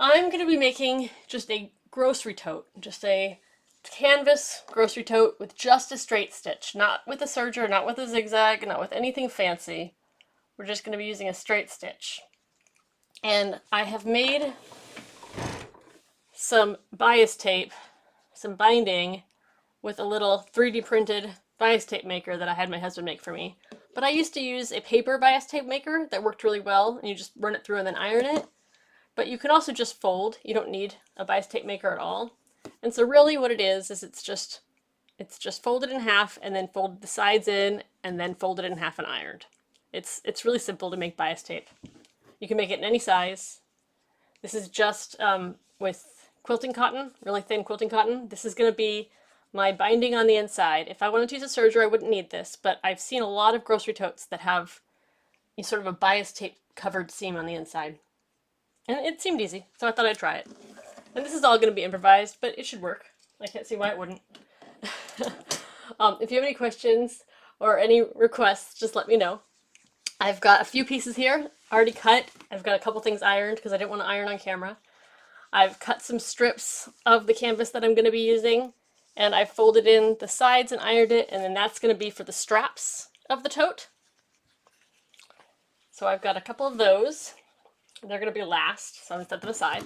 I'm going to be making just a grocery tote, just a canvas grocery tote with just a straight stitch, not with a serger, not with a zigzag, not with anything fancy. We're just going to be using a straight stitch. And I have made some bias tape, some binding with a little 3D printed bias tape maker that I had my husband make for me. But I used to use a paper bias tape maker that worked really well, and you just run it through and then iron it. But you can also just fold. You don't need a bias tape maker at all. And so really what it is it's just folded in half and then fold the sides in and then fold it in half and ironed. It's really simple to make bias tape. You can make it in any size. This is just with quilting cotton, really thin quilting cotton. This is going to be my binding on the inside. If I wanted to use a serger, I wouldn't need this, but I've seen a lot of grocery totes that have sort of a bias tape covered seam on the inside. And it seemed easy, so I thought I'd try it. And this is all going to be improvised, but it should work. I can't see why it wouldn't. If you have any questions or any requests, just let me know. I've got a few pieces here already cut. I've got a couple things ironed because I didn't want to iron on camera. I've cut some strips of the canvas that I'm going to be using, and I've folded in the sides and ironed it, and then that's going to be for the straps of the tote. So I've got a couple of those. They're going to be last, so I'm going to set them aside.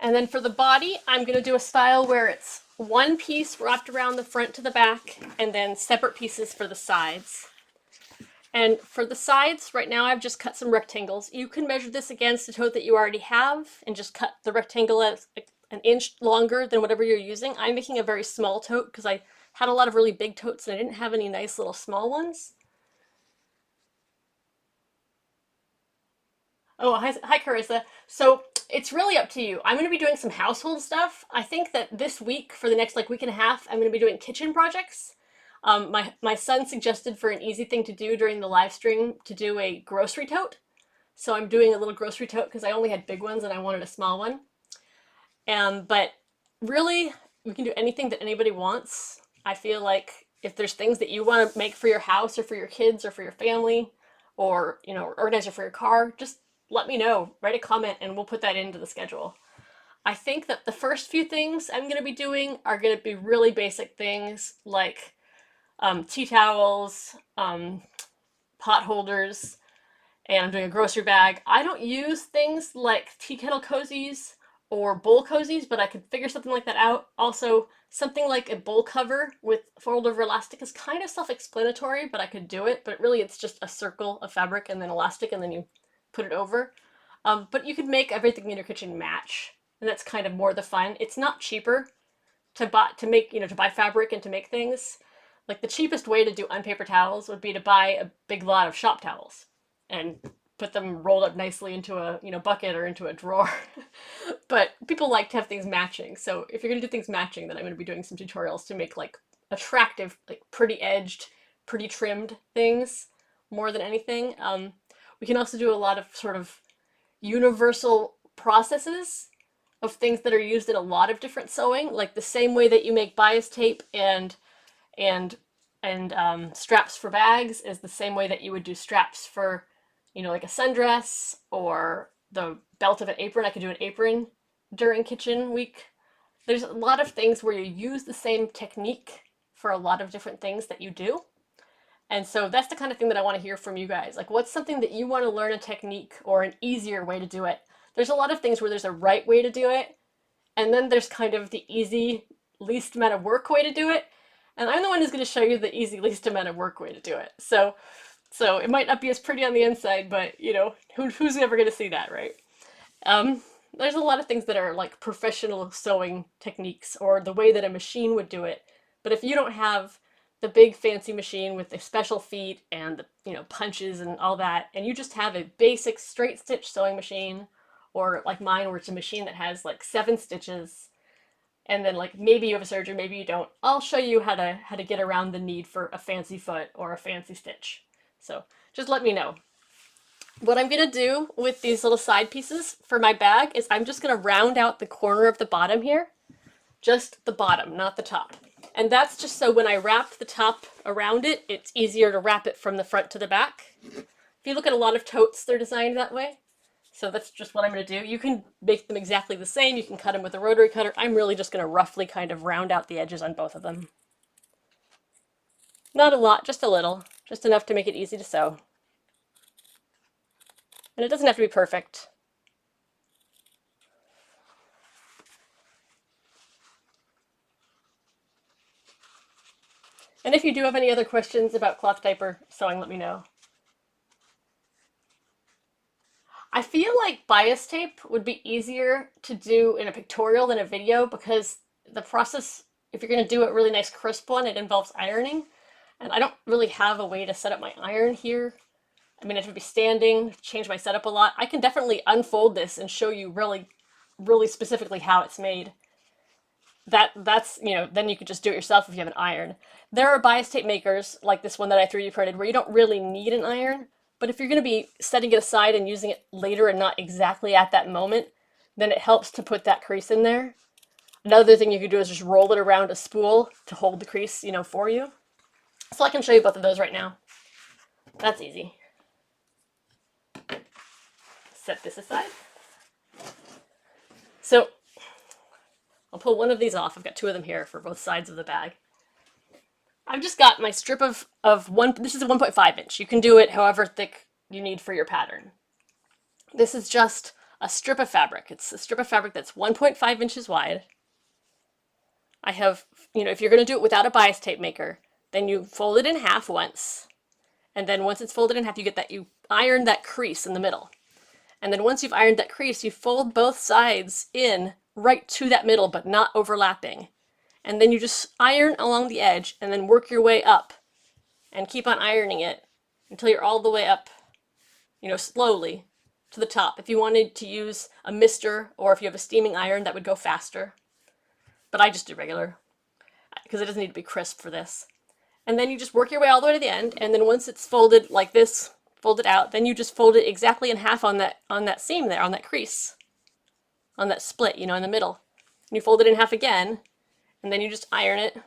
And then for the body, I'm going to do a style where it's one piece wrapped around the front to the back, and then separate pieces for the sides. And for the sides, right now I've just cut some rectangles. You can measure this against the tote that you already have and just cut the rectangle as an inch longer than whatever you're using. I'm making a very small tote because I had a lot of really big totes and I didn't have any nice little small ones. Oh, hi Carissa. So it's really up to you. I'm going to be doing some household stuff. I think that this week, for the next week and a half, I'm going to be doing kitchen projects. My son suggested for an easy thing to do during the live stream to do a grocery tote. So I'm doing a little grocery tote because I only had big ones and I wanted a small one. But really, we can do anything that anybody wants. I feel like if there's things that you want to make for your house or for your kids or for your family or, organizer for your car, just let me know. Write a comment and we'll put that into the schedule. I think that the first few things I'm going to be doing are going to be really basic things like tea towels, pot holders, and I'm doing a grocery bag. I don't use things like tea kettle cozies or bowl cozies, but I could figure something like that out. Also, something like a bowl cover with fold over elastic is kind of self-explanatory, but I could do it. But really it's just a circle of fabric and then elastic and then you put it over. But you could make everything in your kitchen match, and that's kind of more the fun. It's not cheaper to buy fabric and to make things. Like the cheapest way to do unpaper towels would be to buy a big lot of shop towels and put them rolled up nicely into a bucket or into a drawer. But people like to have things matching. So if you're gonna do things matching, then I'm gonna be doing some tutorials to make attractive, pretty edged, pretty trimmed things more than anything. We can also do a lot of sort of universal processes of things that are used in a lot of different sewing, like the same way that you make bias tape and straps for bags is the same way that you would do straps for, like a sundress or the belt of an apron. I could do an apron during kitchen week. There's a lot of things where you use the same technique for a lot of different things that you do. And so that's the kind of thing that I want to hear from you guys. Like, what's something that you want to learn a technique or an easier way to do it? There's a lot of things where there's a right way to do it, and then there's kind of the easy, least amount of work way to do it. And I'm the one who's going to show you the easy, least amount of work way to do it. So it might not be as pretty on the inside, but who's ever going to see that, right? There's a lot of things that are like professional sewing techniques or the way that a machine would do it. But if you don't have the big fancy machine with the special feet and the punches and all that, and you just have a basic straight stitch sewing machine, or like mine where it's a machine that has 7 stitches, and then maybe you have a serger, maybe you don't, I'll show you how to get around the need for a fancy foot or a fancy stitch. So just let me know. What I'm gonna do with these little side pieces for my bag is I'm just gonna round out the corner of the bottom here, just the bottom, not the top. And that's just so when I wrap the top around it, it's easier to wrap it from the front to the back. If you look at a lot of totes, they're designed that way. So that's just what I'm going to do. You can make them exactly the same. You can cut them with a rotary cutter. I'm really just going to roughly kind of round out the edges on both of them. Not a lot, just a little. Just enough to make it easy to sew. And it doesn't have to be perfect. And if you do have any other questions about cloth diaper sewing, let me know. I feel like bias tape would be easier to do in a pictorial than a video because the process, if you're going to do a really nice crisp one, it involves ironing. And I don't really have a way to set up my iron here. I mean, I have to be standing, change my setup a lot. I can definitely unfold this and show you really, really specifically how it's made. That's, you know, then you could just do it yourself if you have an iron. There are bias tape makers, like this one that I 3D printed, where you don't really need an iron. But if you're going to be setting it aside and using it later and not exactly at that moment, then it helps to put that crease in there. Another thing you could do is just roll it around a spool to hold the crease, you know, for you. So I can show you both of those right now. That's easy. Set this aside. So I'll pull one of these off. I've got two of them here for both sides of the bag. I've just got my strip of one, this is a 1.5 inch. You can do it however thick you need for your pattern. This is just a strip of fabric. It's a strip of fabric that's 1.5 inches wide. I have, you know, if you're going to do it without a bias tape maker, then you fold it in half once. And then once it's folded in half, you iron that crease in the middle. And then once you've ironed that crease, you fold both sides in right to that middle, but not overlapping. And then you just iron along the edge and then work your way up and keep on ironing it until you're all the way up, you know, slowly to the top. If you wanted to use a mister or if you have a steaming iron, that would go faster. But I just do regular because it doesn't need to be crisp for this. And then you just work your way all the way to the end. And then once it's folded like this, folded out, then you just fold it exactly in half on that seam there, on that crease, on that split, you know, in the middle. And you fold it in half again. And then you just iron it.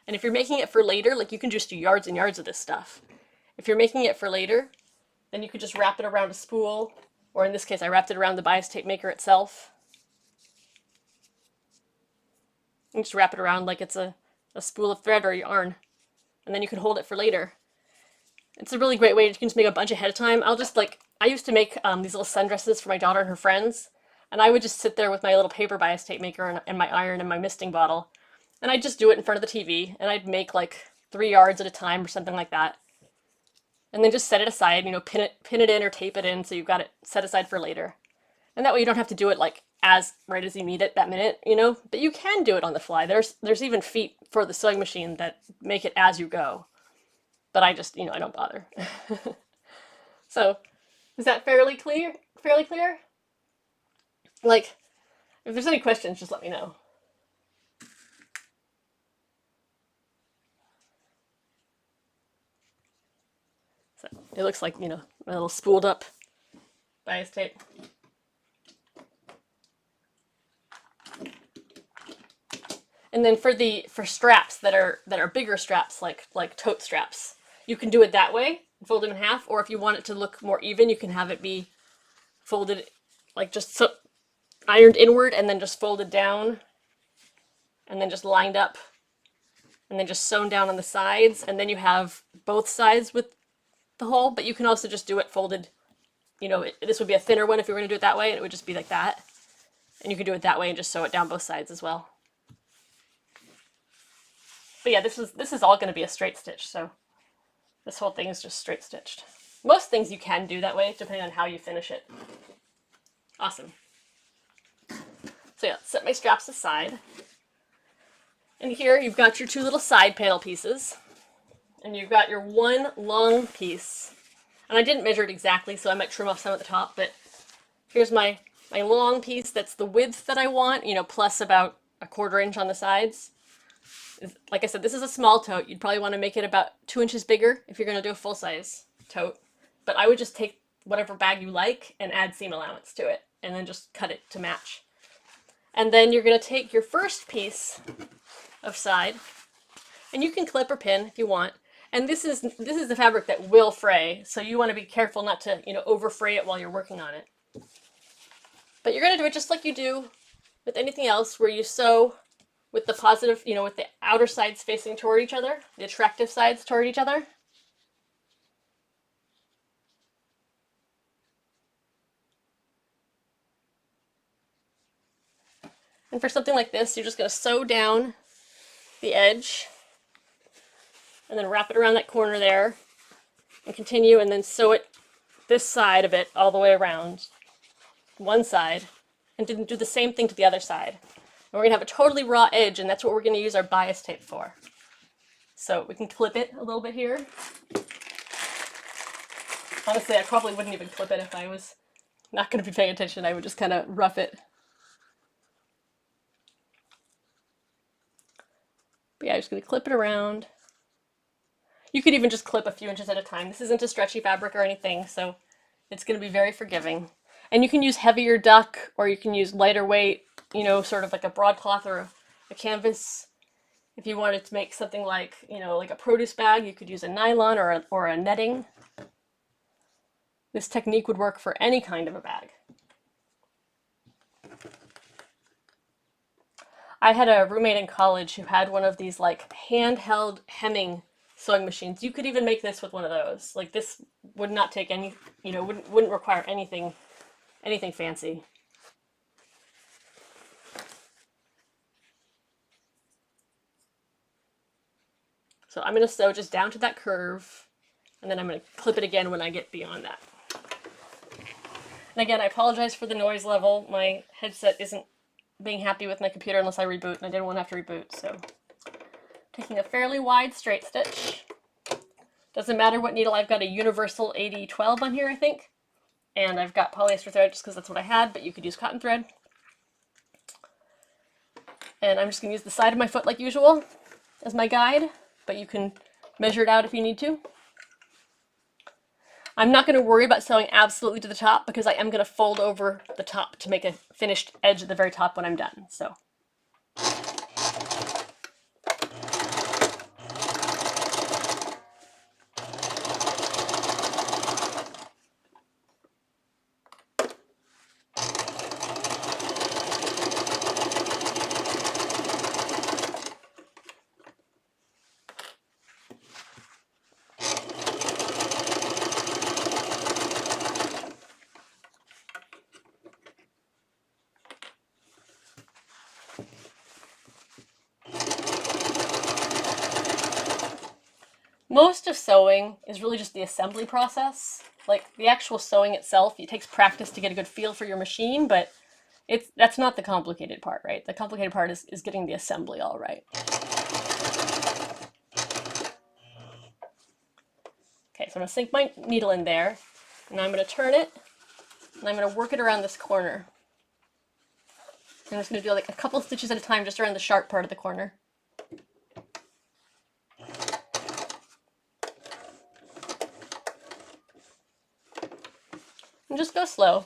And if you're making it for later, like you can just do yards and yards of this stuff. If you're making it for later, then you could just wrap it around a spool, or in this case, I wrapped it around the bias tape maker itself. You just wrap it around like it's a spool of thread or yarn. And then you can hold it for later. It's a really great way. You can just make a bunch ahead of time. I used to make these little sundresses for my daughter and her friends. And I would just sit there with my little paper bias tape maker and my iron and my misting bottle. And I'd just do it in front of the TV. And I'd make like 3 yards at a time or something like that. And then just set it aside, you know, pin it in or tape it in so you've got it set aside for later. And that way you don't have to do it like right as you need it that minute, you know. But you can do it on the fly. There's even feet for the sewing machine that make it as you go. But I just, you know, I don't bother. So, is that fairly clear? Fairly clear? Like, if there's any questions, just let me know. So, it looks like, you know, a little spooled up bias tape. And then for straps that are bigger straps, like tote straps, you can do it that way, fold it in half, or if you want it to look more even, you can have it be folded like just so ironed inward and then just folded down and then just lined up and then just sewn down on the sides, and then you have both sides with the hole. But you can also just do it folded, you know, this would be a thinner one if you were going to do it that way, and it would just be like that. And you can do it that way and just sew it down both sides as well. But yeah, this is all going to be a straight stitch, so this whole thing is just straight stitched. Most things you can do that way, depending on how you finish it. Awesome. So yeah, set my straps aside. And here you've got your 2 little side panel pieces. And you've got your 1 long piece. And I didn't measure it exactly, so I might trim off some at the top, but here's my long piece that's the width that I want, you know, plus about 1/4 inch on the sides. Like I said, this is a small tote. You'd probably want to make it about 2 inches bigger if you're going to do a full-size tote. But I would just take whatever bag you like and add seam allowance to it, and then just cut it to match. And then you're going to take your first piece of side, and you can clip or pin if you want, And this is the fabric that will fray, so you want to be careful not to, over fray it while you're working on it. But you're going to do it just like you do with anything else, where you sew with the positive, with the outer sides facing toward each other, the attractive sides toward each other. And for something like this, you're just going to sew down the edge and then wrap it around that corner there and continue, and then sew it, this side of it, all the way around one side, and then do the same thing to the other side. And we're going to have a totally raw edge, and that's what we're going to use our bias tape for. So we can clip it a little bit here. Honestly, I probably wouldn't even clip it if I was not going to be paying attention. I would just kind of rough it. But yeah, I'm just going to clip it around. You could even just clip a few inches at a time. This isn't a stretchy fabric or anything, so it's going to be very forgiving. And you can use heavier duck, or you can use lighter weight, sort of like a broadcloth or a canvas. If you wanted to make something like, like a produce bag, you could use a nylon or a netting. This technique would work for any kind of a bag. I had a roommate in college who had one of these like handheld hemming sewing machines. You could even make this with one of those. Like, this would not take any, wouldn't require anything fancy. So I'm going to sew just down to that curve, and then I'm going to clip it again when I get beyond that. And again, I apologize for the noise level. My headset isn't being happy with my computer unless I reboot, and I didn't want to have to reboot, so taking a fairly wide straight stitch. Doesn't matter what needle. I've got a universal 8012 on here, I think, and I've got polyester thread just because that's what I had, but you could use cotton thread. And I'm just going to use the side of my foot like usual as my guide, but you can measure it out if you need to. I'm not going to worry about sewing absolutely to the top, because I am going to fold over the top to make a finished edge at the very top when I'm done. So. Most of sewing is really just the assembly process. Like, the actual sewing itself, it takes practice to get a good feel for your machine, but that's not the complicated part, right? The complicated part is getting the assembly all right. Okay, so I'm going to sink my needle in there, and I'm going to turn it, and I'm going to work it around this corner. I'm just going to do like a couple stitches at a time just around the sharp part of the corner. And just go slow.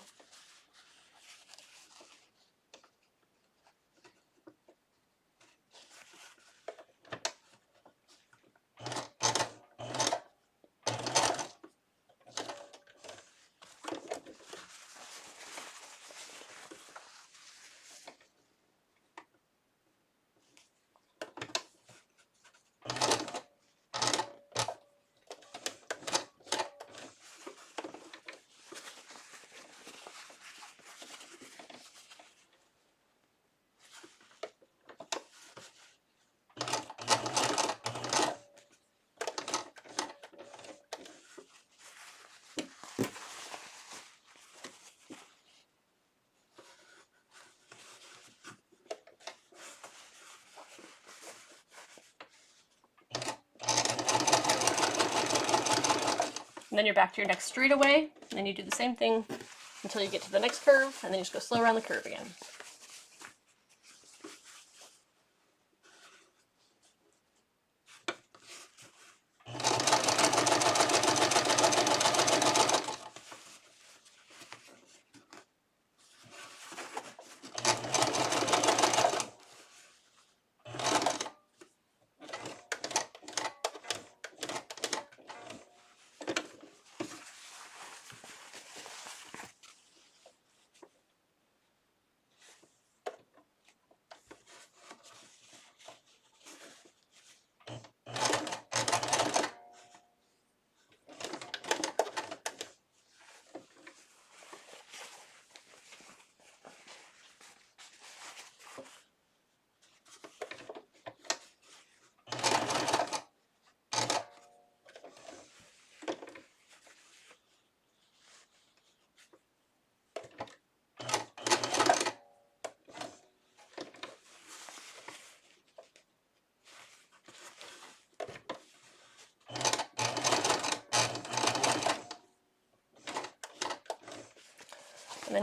And then you're back to your next straightaway, and then you do the same thing until you get to the next curve, and then you just go slow around the curve again.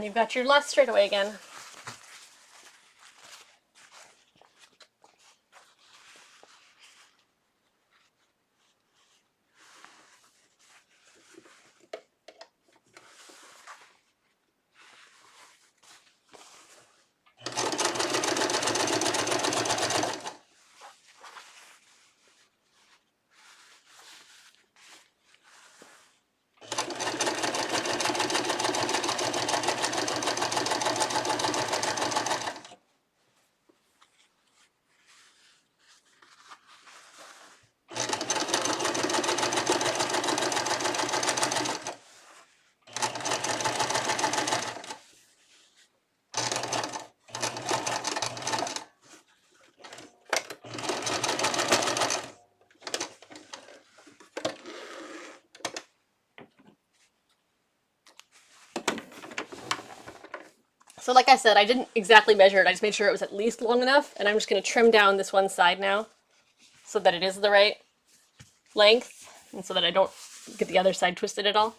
then you've got your last straightaway again. So like I said, I didn't exactly measure it. I just made sure it was at least long enough, and I'm just going to trim down this one side now so that it is the right length and so that I don't get the other side twisted at all.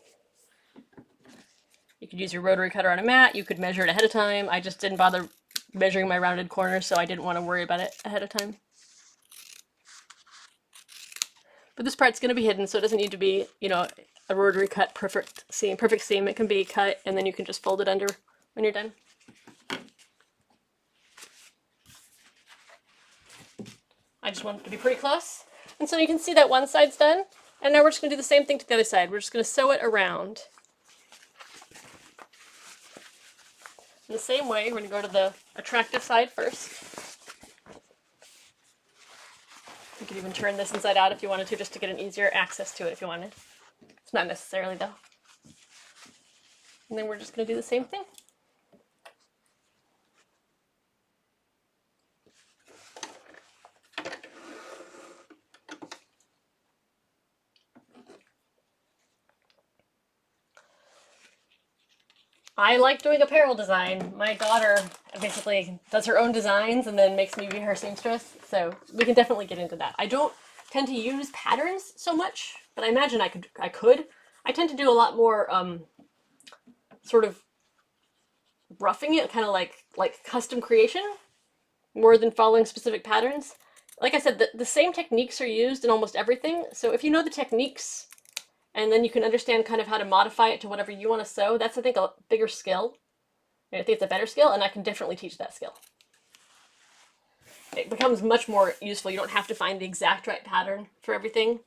You could use your rotary cutter on a mat. You could measure it ahead of time. I just didn't bother measuring my rounded corners, so I didn't want to worry about it ahead of time. But this part's going to be hidden, so it doesn't need to be, you know, a rotary cut perfect seam. It can be cut, and then you can just fold it under when you're done. I just want it to be pretty close. And so you can see that one side's done. And now we're just going to do the same thing to the other side. We're just going to sew it around. In the same way, we're going to go to the attractive side first. You could even turn this inside out if you wanted to, just to get an easier access to it if you wanted. It's not necessarily though. And then we're just going to do the same thing. I like doing apparel design. My daughter basically does her own designs and then makes me be her seamstress, so we can definitely get into that. I don't tend to use patterns so much, but I imagine I could. I tend to do a lot more sort of roughing it, kind of like custom creation, more than following specific patterns. Like I said, the same techniques are used in almost everything, so if you know the techniques, and then you can understand kind of how to modify it to whatever you want to sew. That's, I think, a bigger skill. I think it's a better skill, and I can definitely teach that skill. It becomes much more useful. You don't have to find the exact right pattern for everything.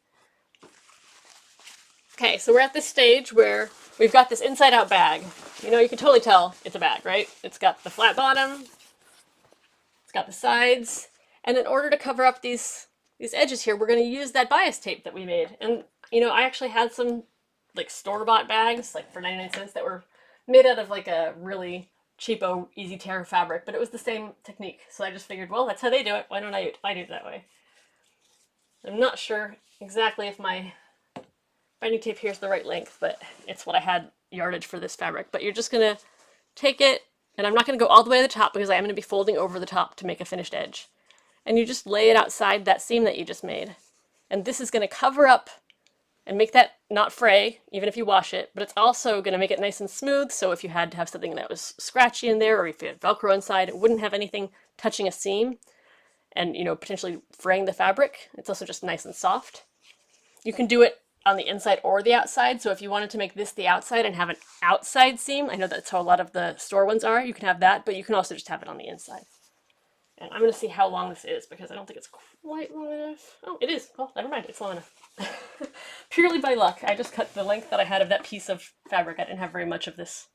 Okay, so we're at this stage where we've got this inside-out bag. You know, you can totally tell it's a bag, right? It's got the flat bottom. It's got the sides. And in order to cover up these edges here, we're going to use that bias tape that we made. And you know, I actually had some like store-bought bags, like for 99 cents, that were made out of like a really cheapo, easy tear fabric, but it was the same technique. So I just figured, well, that's how they do it. Why don't I do it that way? I'm not sure exactly if my binding tape here is the right length, but it's what I had yardage for this fabric. But you're just gonna take it, and I'm not gonna go all the way to the top because I am gonna be folding over the top to make a finished edge. And you just lay it outside that seam that you just made. And this is gonna cover up and make that not fray, even if you wash it, but it's also going to make it nice and smooth, so if you had to have something that was scratchy in there, or if you had Velcro inside, it wouldn't have anything touching a seam and, you know, potentially fraying the fabric. It's also just nice and soft. You can do it on the inside or the outside, so if you wanted to make this the outside and have an outside seam, I know that's how a lot of the store ones are, you can have that, but you can also just have it on the inside. And I'm going to see how long this is, because I don't think it's quite long enough. Oh, it is. Oh, never mind. It's long enough. Purely by luck. I just cut the length that I had of that piece of fabric. I didn't have very much of this.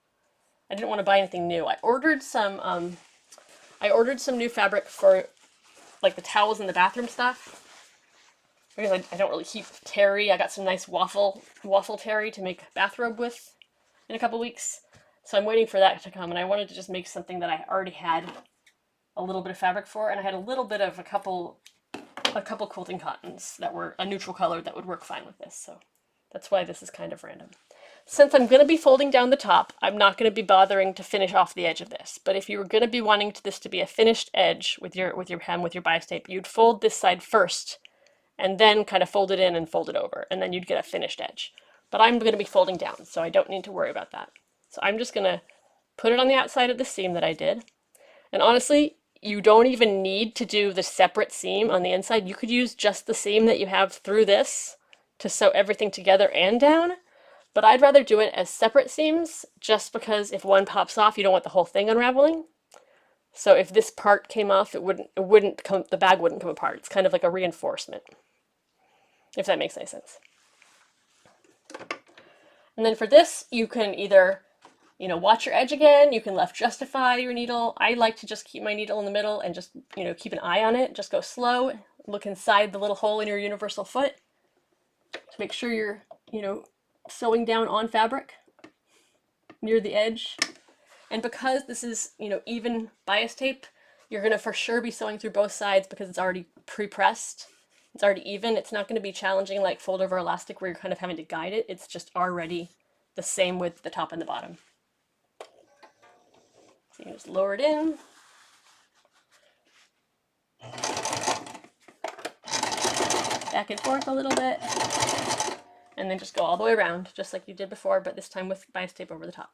I didn't want to buy anything new. I ordered some new fabric for like the towels in the bathroom stuff. Because I don't really keep terry. I got some nice waffle terry to make a bathrobe with in a couple weeks. So I'm waiting for that to come, and I wanted to just make something that I already had a little bit of fabric for, and I had a little bit of a couple quilting cottons that were a neutral color that would work fine with this, so that's why this is kind of random. Since I'm going to be folding down the top, I'm not going to be bothering to finish off the edge of this, but if you were going to be wanting this to be a finished edge with your hem, with your bias tape, you'd fold this side first, and then kind of fold it in and fold it over, and then you'd get a finished edge. But I'm going to be folding down, so I don't need to worry about that. So I'm just going to put it on the outside of the seam that I did. And honestly, you don't even need to do the separate seam on the inside. You could use just the seam that you have through this to sew everything together and down. But I'd rather do it as separate seams just because if one pops off, you don't want the whole thing unraveling. So if this part came off, the bag wouldn't come apart. It's kind of like a reinforcement, if that makes any sense. And then for this, you can either, watch your edge again. You can left justify your needle. I like to just keep my needle in the middle and just, keep an eye on it. Just go slow. Look inside the little hole in your universal foot to make sure you're, sewing down on fabric near the edge. And because this is, even bias tape, you're going to for sure be sewing through both sides because it's already pre-pressed. It's already even. It's not going to be challenging like fold over elastic where you're kind of having to guide it. It's just already the same with the top and the bottom. So you can just lower it in. Back and forth a little bit. And then just go all the way around, just like you did before, but this time with bias tape over the top.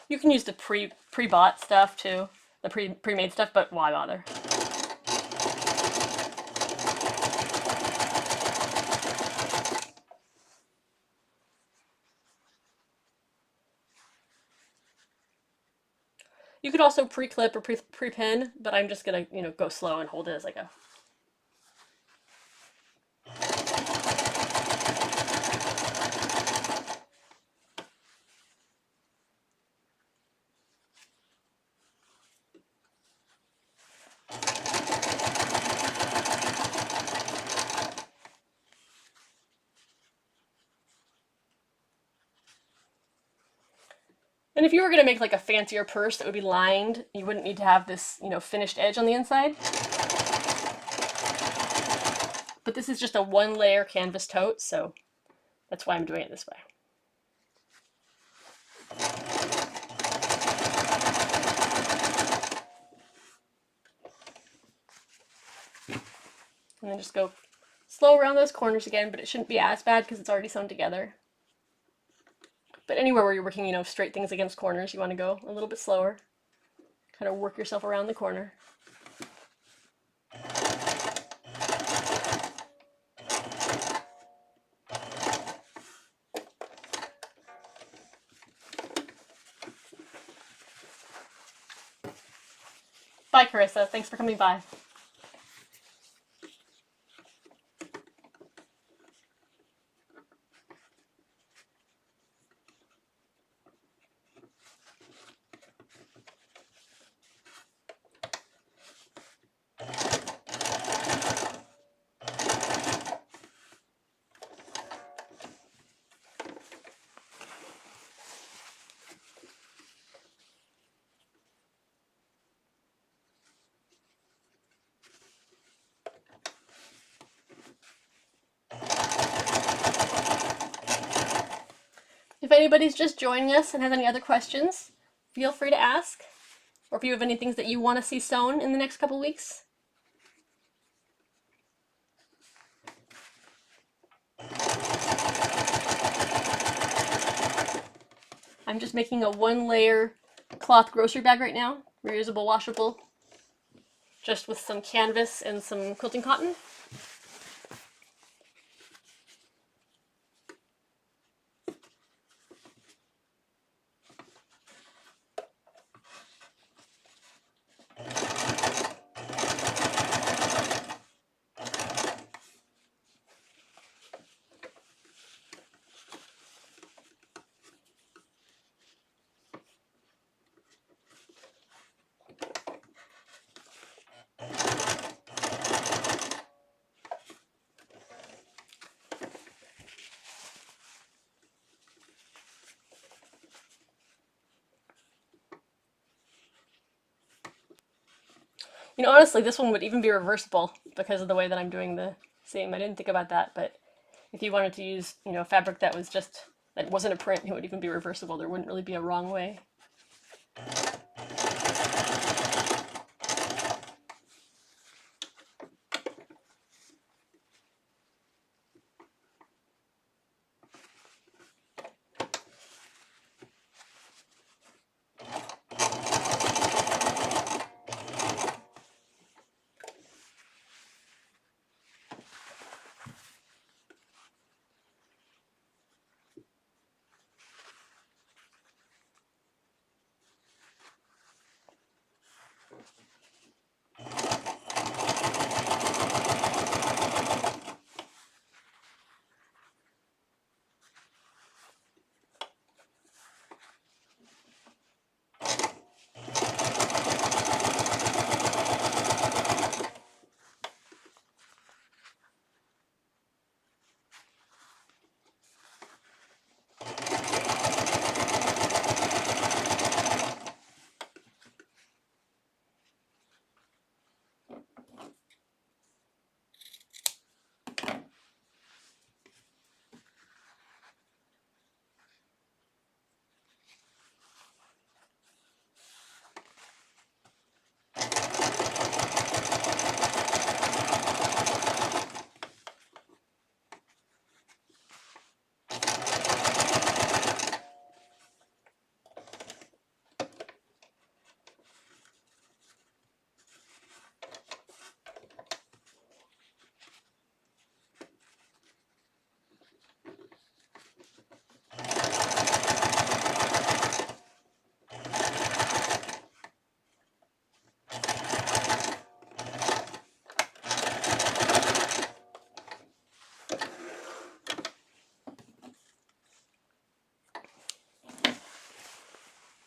You can use the pre-bought stuff too, the pre-made stuff, but why bother? You could also pre-clip or pre-pin, but I'm just gonna, go slow and hold it as I go. And if you were going to make like a fancier purse that would be lined, you wouldn't need to have this, finished edge on the inside. But this is just a one layer canvas tote, so that's why I'm doing it this way. And then just go slow around those corners again, but it shouldn't be as bad because it's already sewn together. But anywhere where you're working, straight things against corners, you want to go a little bit slower. Kind of work yourself around the corner. Bye, Carissa. Thanks for coming by. If anybody's just joining us and has any other questions, feel free to ask. Or if you have any things that you want to see sewn in the next couple weeks. I'm just making a one layer cloth grocery bag right now, reusable, washable, just with some canvas and some quilting cotton. Honestly, this one would even be reversible because of the way that I'm doing the seam. I didn't think about that, but if you wanted to use, fabric that wasn't a print, it would even be reversible. There wouldn't really be a wrong way.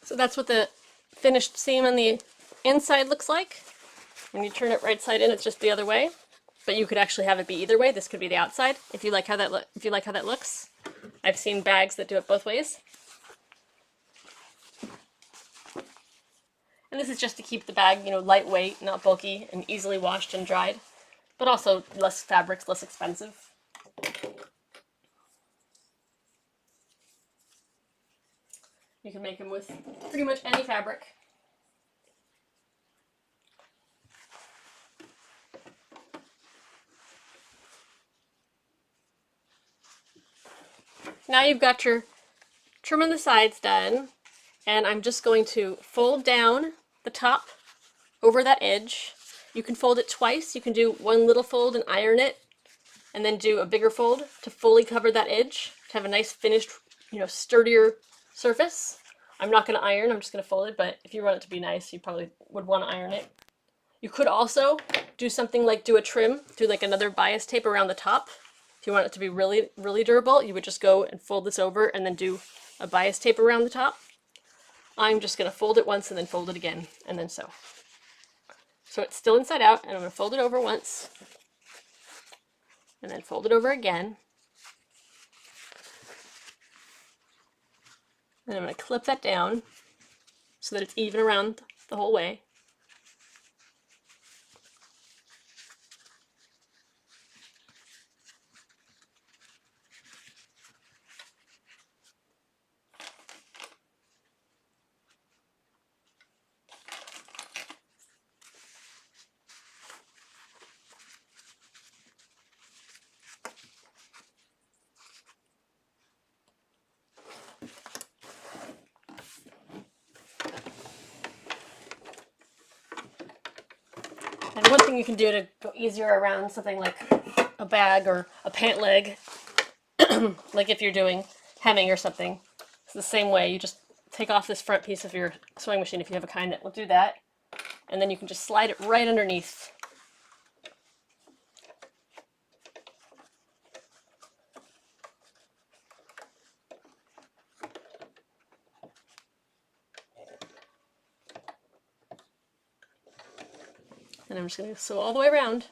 So that's what the finished seam on the inside looks like. When you turn it right side in, it's just the other way. But you could actually have it be either way. This could be the outside if you like how that looks. I've seen bags that do it both ways. And this is just to keep the bag, you know, lightweight, not bulky, and easily washed and dried. But also less fabrics, less expensive. You can make them with pretty much any fabric. Now you've got your trim on the sides done, and I'm just going to fold down the top over that edge. You can fold it twice. You can do one little fold and iron it, and then do a bigger fold to fully cover that edge, to have a nice finished, you know, sturdier surface. I'm not going to iron, I'm just going to fold it, but if you want it to be nice, you probably would want to iron it. You could also do something like do a trim, do like another bias tape around the top. If you want it to be really, really durable, you would just go and fold this over and then do a bias tape around the top. I'm just going to fold it once and then fold it again, and then sew. So it's still inside out, and I'm going to fold it over once, and then fold it over again. And I'm going to clip that down so that it's even around the whole way. And one thing you can do to go easier around something like a bag or a pant leg, like if you're doing hemming or something, it's the same way. You just take off this front piece of your sewing machine if you have a kind that will do that, and then you can just slide it right underneath. And I'm just going to sew all the way around.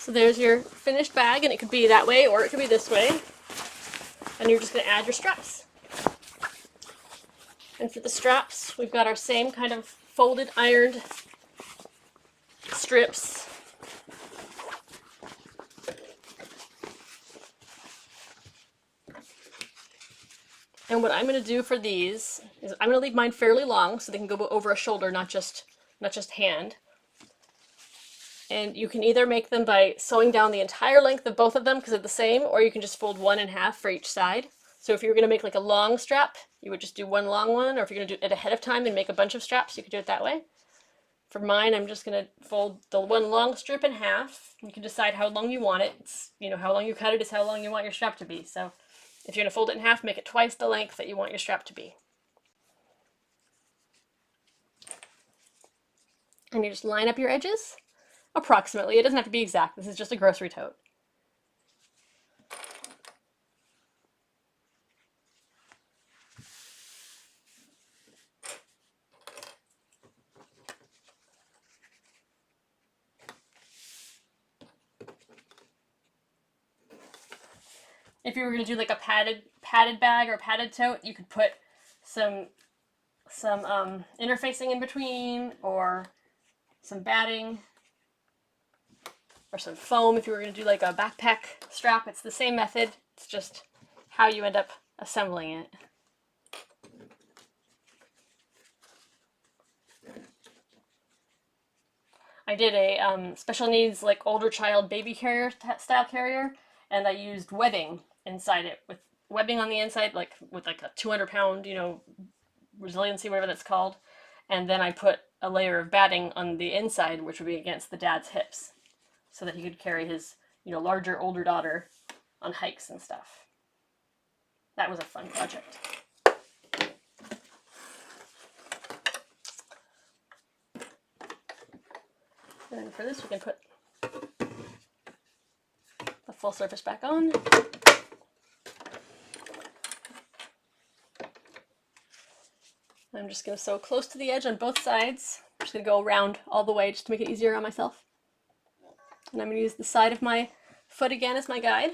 So there's your finished bag, and it could be that way or it could be this way. And you're just going to add your straps. And for the straps, we've got our same kind of folded, ironed strips. And what I'm going to do for these is I'm going to leave mine fairly long so they can go over a shoulder, not just hand. And you can either make them by sewing down the entire length of both of them because they're the same, or you can just fold one in half for each side. So if you were going to make like a long strap, you would just do one long one, or if you're going to do it ahead of time and make a bunch of straps, you could do it that way. For mine, I'm just going to fold the one long strip in half. You can decide how long you want it. It's, you know, how long you cut it is how long you want your strap to be. So if you're going to fold it in half, make it twice the length that you want your strap to be. And you just line up your edges. Approximately. It doesn't have to be exact. This is just a grocery tote. If you were going to do like a padded bag or padded tote, you could put some interfacing in between, or some batting, or some foam if you were going to do like a backpack strap. It's the same method, it's just how you end up assembling it. I did a special needs, like older child baby carrier style carrier, and I used webbing inside it, with webbing on the inside, like with like a 200-pound, resiliency, whatever that's called. And then I put a layer of batting on the inside, which would be against the dad's hips, so that he could carry his, larger, older daughter on hikes and stuff. That was a fun project. And for this, we can put the full surface back on. I'm just going to sew close to the edge on both sides. I'm just going to go around all the way just to make it easier on myself. And I'm going to use the side of my foot again as my guide.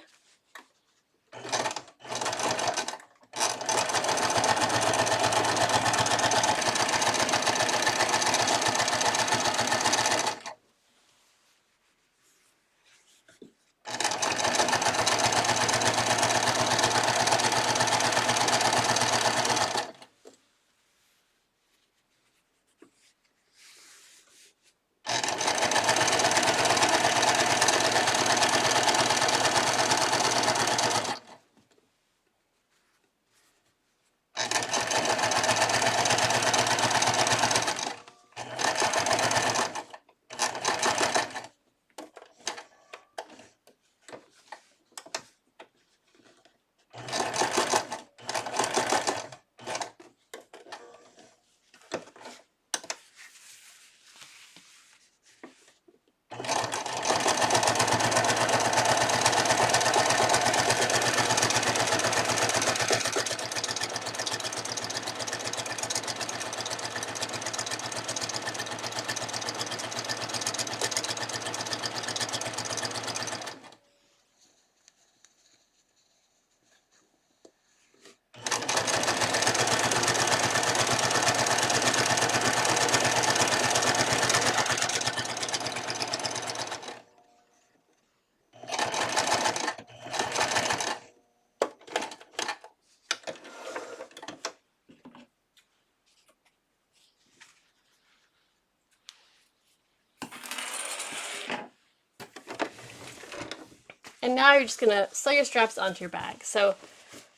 And now you're just gonna sew your straps onto your bag. So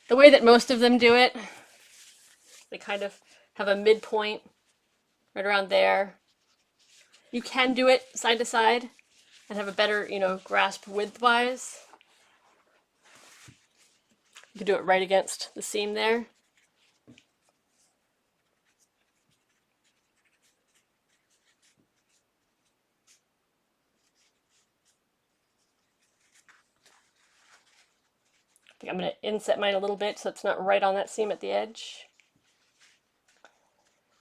the way that most of them do it, they kind of have a midpoint right around there. You can do it side to side and have a better, grasp width-wise. You can do it right against the seam there. I think I'm going to inset mine a little bit so it's not right on that seam at the edge.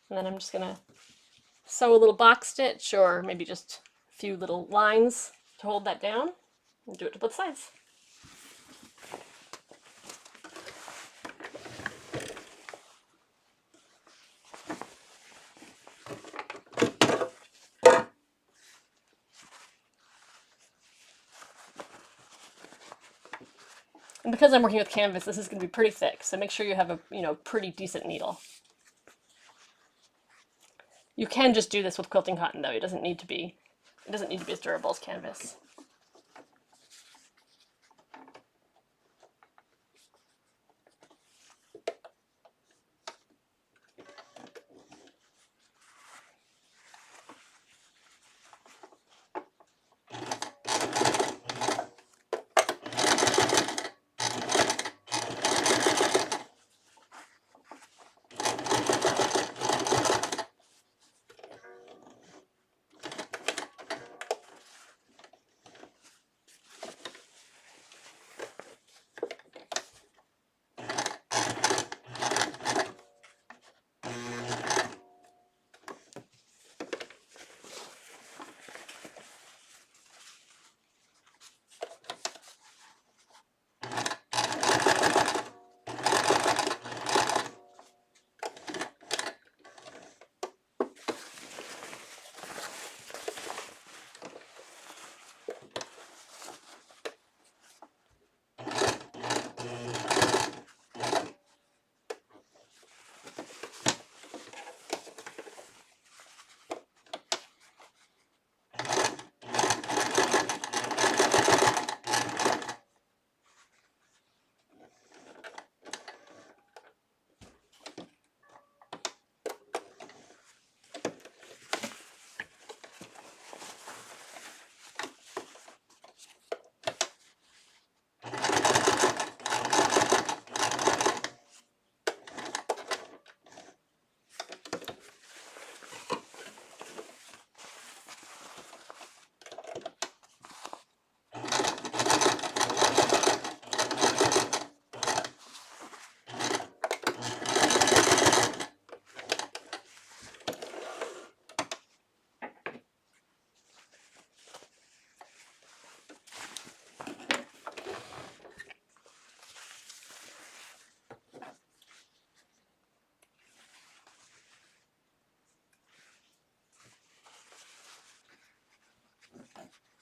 And then I'm just going to sew a little box stitch, or maybe just a few little lines to hold that down, and do it to both sides. And because I'm working with canvas, this is going to be pretty thick, so make sure you have a pretty decent needle. You can just do this with quilting cotton though. It doesn't need to be as durable as canvas.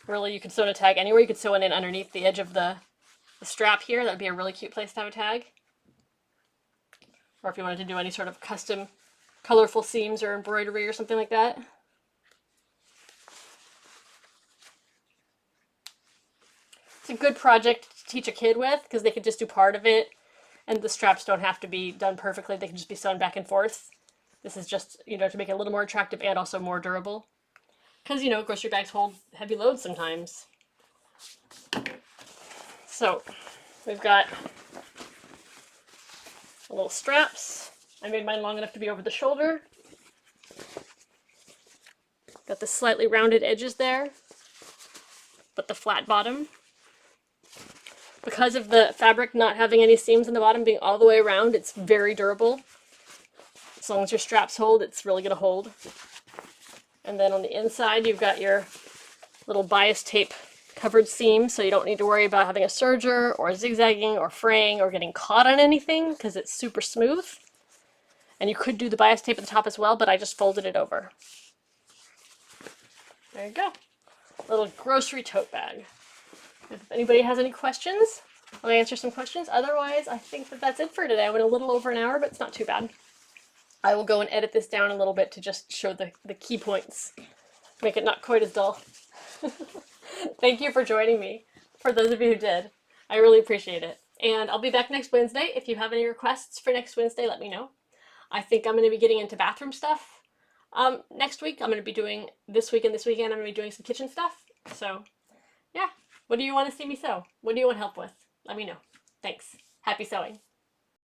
Really, you could sew a tag anywhere. You could sew one in underneath the edge of the strap here. That would be a really cute place to have a tag. Or if you wanted to do any sort of custom colorful seams or embroidery or something like that. It's a good project to teach a kid with because they could just do part of it and the straps don't have to be done perfectly. They can just be sewn back and forth. This is just, you know, to make it a little more attractive and also more durable. Because, you know, grocery bags hold heavy loads sometimes. So, we've got little straps. I made mine long enough to be over the shoulder. Got the slightly rounded edges there, but the flat bottom. Because of the fabric not having any seams in the bottom, being all the way around, it's very durable. As long as your straps hold, it's really going to hold. And then on the inside, you've got your little bias tape covered seam, so you don't need to worry about having a serger or zigzagging or fraying or getting caught on anything because it's super smooth. And you could do the bias tape at the top as well, but I just folded it over. There you go. Little grocery tote bag. If anybody has any questions, I'll answer some questions. Otherwise, I think that that's it for today. I went a little over an hour, but it's not too bad. I will go and edit this down a little bit to just show the key points. Make it not quite as dull. Thank you for joining me, for those of you who did. I really appreciate it. And I'll be back next Wednesday. If you have any requests for next Wednesday, let me know. I think I'm going to be getting into bathroom stuff. Next week, I'm going to be doing, this week and this weekend, I'm going to be doing some kitchen stuff. So, yeah. What do you want to see me sew? What do you want help with? Let me know. Thanks. Happy sewing.